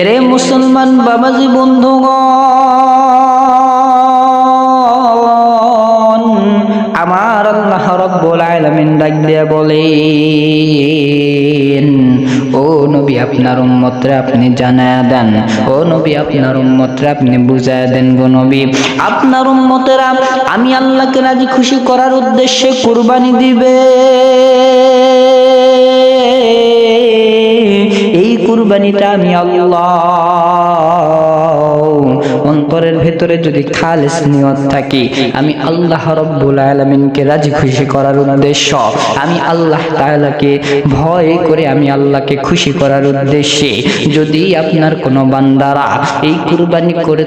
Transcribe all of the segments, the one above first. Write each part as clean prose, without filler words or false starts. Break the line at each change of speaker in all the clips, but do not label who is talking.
এরে মুসলমান বাবাজি বন্ধুগণ, আমার আল্লাহ রাব্বুল আলামিন ডাক দিয়ে বলেন, ও নবী আপনার উম্মতরে আপনি জানায়া দেন, ও নবী আপনার উম্মতরে আপনি বুঝায়া দেন গো নবী, আপনার উম্মতেরা আমি আল্লাহকে রাজি খুশি করার উদ্দেশ্যে কুরবানি দিবে। এই কুরবানিটা আমি আল্লাহ অন্তরের ভেতরে যদি খালিস নিয়ত থাকে, আমি আল্লাহ রাব্বুল আলামিনকে রাজি খুশি করার উদ্দেশ্য, আমি আল্লাহ তাআলাকে ভয় করে আমি আল্লাহকে খুশি করার উদ্দেশ্যে যদি আপনার কোনো বান্দারা এই কুরবানি করে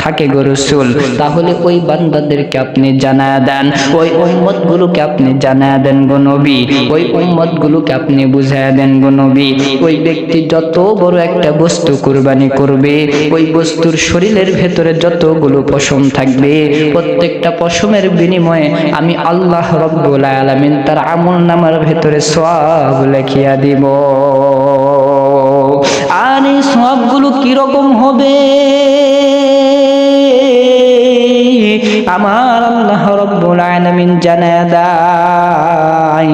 থাকে গো রাসূল, তাহলে ওই বান্দাদেরকে আপনি জানায়া দেন, ওই উম্মতগুলোকে আপনি জানায়া দেন গো নবী, ওই উম্মতগুলোকে আপনি বুঝায়া দেন গো নবী, ওই ব্যক্তি যত বড় একটা বস্তু কুরবানি করবে, ওই বস্তুর শরীরের ভেতরে যতগুলো পশম থাকবে, প্রত্যেকটা পশমের বিনিময়ে আমি আল্লাহ রাব্বুল আলামিন তার আমলনামার ভেতরে সওয়াব লিখিয়া দিব। আর এই সওয়াবগুলো কিরকম হবে আমার আল্লাহ রাব্বুল আলামিন জানায়া দেয়,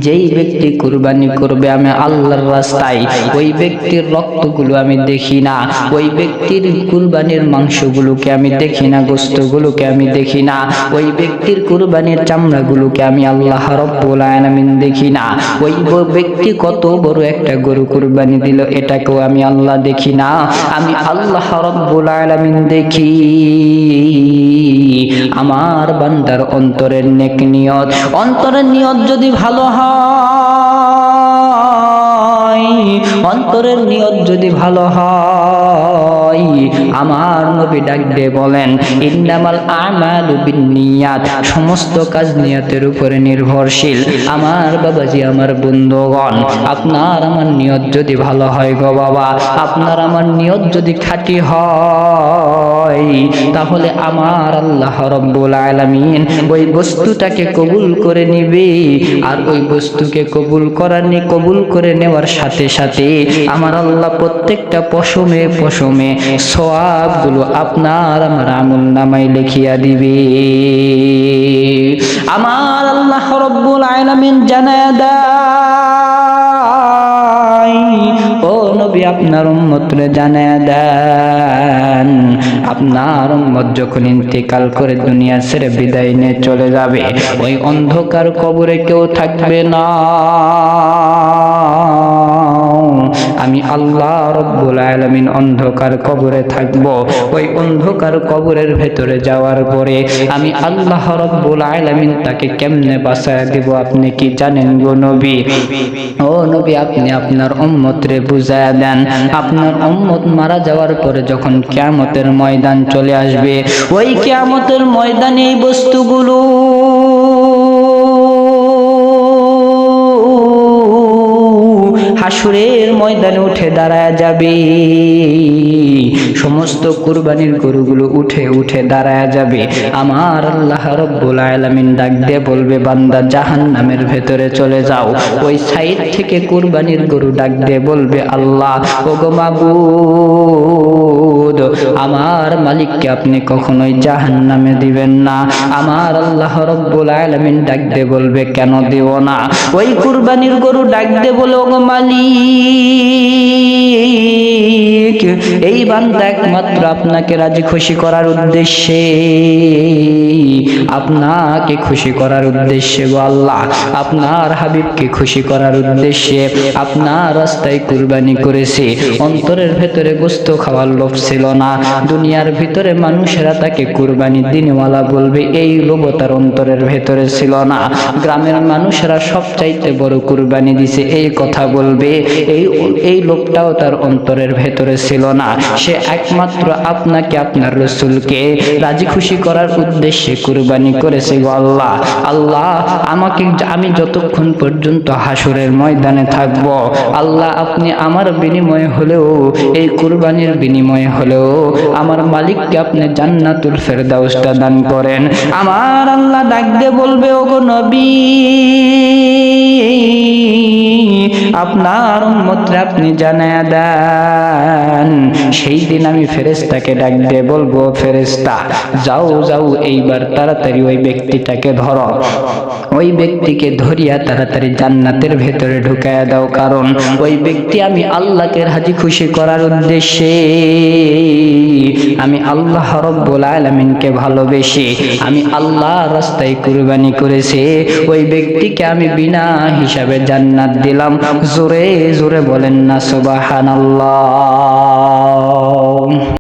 যেই ব্যক্তি কুরবানি করবে আমি আল্লাহর রাস্তায়, ওই ব্যক্তির রক্তগুলো আমি দেখি না, ওই ব্যক্তির কুরবানির মাংসগুলোকে আমি দেখি না, গোশতগুলোকে আমি দেখি না, ওই ব্যক্তির কুরবানির চামড়াগুলোকে আমি আল্লাহ রাব্বুল আলামিন দেখি না, ওই ব্যক্তি কত বড় একটা গরু কুরবানি দিল এটাকেও আমি আল্লাহ দেখি না, আমি আল্লাহ রাব্বুল আলামিন দেখি আমার বান্দার অন্তরের নেক নিয়ত। অন্তরের নিয়ত যদি ভালো হয়, অন্তরের নিয়ত যদি ভালো হয়, আমার নবী ডাক দিয়ে বলেন, ইন্নামাল আমালু বিন্নিয়াত, সমস্ত কাজ নিয়তের উপরে নির্ভরশীল। আমার বাবাজি, আমার বন্ধুগণ, আপনার আমার নিয়ত যদি ভালো হয় গো বাবা, আপনার আমার নিয়ত যদি খাঁটি হয়, তাহলে আমার আল্লাহ রাব্বুল আলামিন ওই বস্তুটাকে কবুল করে নিবে। আর ওই বস্তুকে কবুল করে নেওয়ার সাথে সাথে আমার আল্লাহ প্রত্যেকটা পশমে পশমে সওয়াবগুলো আপনার আমার আমলনামায় লিখিয়া দিবে। আমার আল্লাহ রাব্বুল আলামিন জানায়া দেয়, ও নবী আপনার উম্মতরে জানায়া দেন, আপনার উম্মত যখন ইন্তেকাল করে দুনিয়া ছেড়ে বিদায় নিয়ে চলে যাবে, ওই অন্ধকার কবরে কেউ থাকবে না, আমি আল্লাহ রাব্বুল আলামিন অন্ধকার কবরে থাকব। ওই অন্ধকার কবরের ভেতরে যাওয়ার পরে আমি আল্লাহ রাব্বুল আলামিন তাকে কেমনে বাঁচায়া দিব আপনি কি জানেন গো নবী? ও নবী, আপনি আপনার উম্মতরে বুঝায়া দেন, আপনার উম্মত মারা যাওয়ার পরে যখন কিয়ামতের ময়দান চলে আসবে, ওই কিয়ামতের ময়দানে এই বস্তুগুলো হাসরের ময়দানে উঠে দাঁড়ায় যাবে, সমস্ত কুরবানির গরুগুলো উঠে উঠে দাঁড়ায় যাবে। আমার আল্লাহ রাব্বুল আলামিন ডাক দিয়ে বলবে, বান্দা জাহান্নামের ভেতরে চলে যাও। ওই সাইড থেকে কুরবানির গরু ডাক দিয়ে বলবে, আল্লাহ ওগো মাবুদ, আমার মালিককে আপনি কখনোই জাহান্নামে দিবেন না। আমার আল্লাহ রাব্বুল আলামিন ডাক দিয়ে বলবে, কেন দেব না? ওই কুরবানির গরু ডাক দিয়ে বলে, ওগো মালিক, এই বান্দা একমাত্র আপনাকে রাজি খুশি করার উদ্দেশ্যে, আপনাকে খুশি করার উদ্দেশ্যে গো আল্লাহ, আপনার হাবিবকে খুশি করার উদ্দেশ্যে আপনার রাস্তায় কুরবানি করেছে। অন্তরের ভেতরে গোশত খাওয়ার লোভ ছিল না, দুনিয়ার ভিতরে মানুষেরা তাকে কুরবানি দিনওয়ালা বলবে এই লোভ তার অন্তরের ভেতরে ছিল না। গ্রামের মানুষেরা সবচাইতে বড় কুরবানি দিছে এই কথা বলবে, এই লোভটাও তার অন্তরের ভেতরে ছিল না। সে একমাত্র আপনাকে আপনার রাসূলকে রাজি খুশি করার উদ্দেশ্যে কুরবানি করেছে গো আল্লাহ। আল্লাহ আমি যতক্ষণ পর্যন্ত হাসরের ময়দানে থাকব, আল্লাহ আপনি আমার বিনিময়ে হলেও, এই কুরবানির বিনিময়ে হলেও আমার মালিককে আপনি জান্নাতুল ফেরদাউসটা দান করেন। আমার আল্লাহ ডাক দিয়ে বলবে, ওগো নবী, আপনার উম্মতরে আপনি জানায়া দেন। সেই দিন আমি ফেরেশতাকে ডাক দিয়ে বলবো, ফেরেশতা যাও যাও, এইবার তাড়াতাড়ি ওই ব্যক্তিটাকে ধরো, ওই ব্যক্তিকে ধরিয়া তাড়াতাড়ি জান্নাতের ভেতরে ঢুকায়া দাও, কারণ ওই ব্যক্তি আমি আল্লাহকে রাজি খুশি করার উদ্দেশ্যে, আমি আল্লাহ রব্বুল আলামিনকে ভালোবেসে আমি আল্লাহর রাস্তায় কুরবানি করেছে, ওই ব্যক্তিকে আমি বিনা হিসাবে জান্নাত দিলাম। জোরে জোরে বলেন না সুবহানাল্লাহ।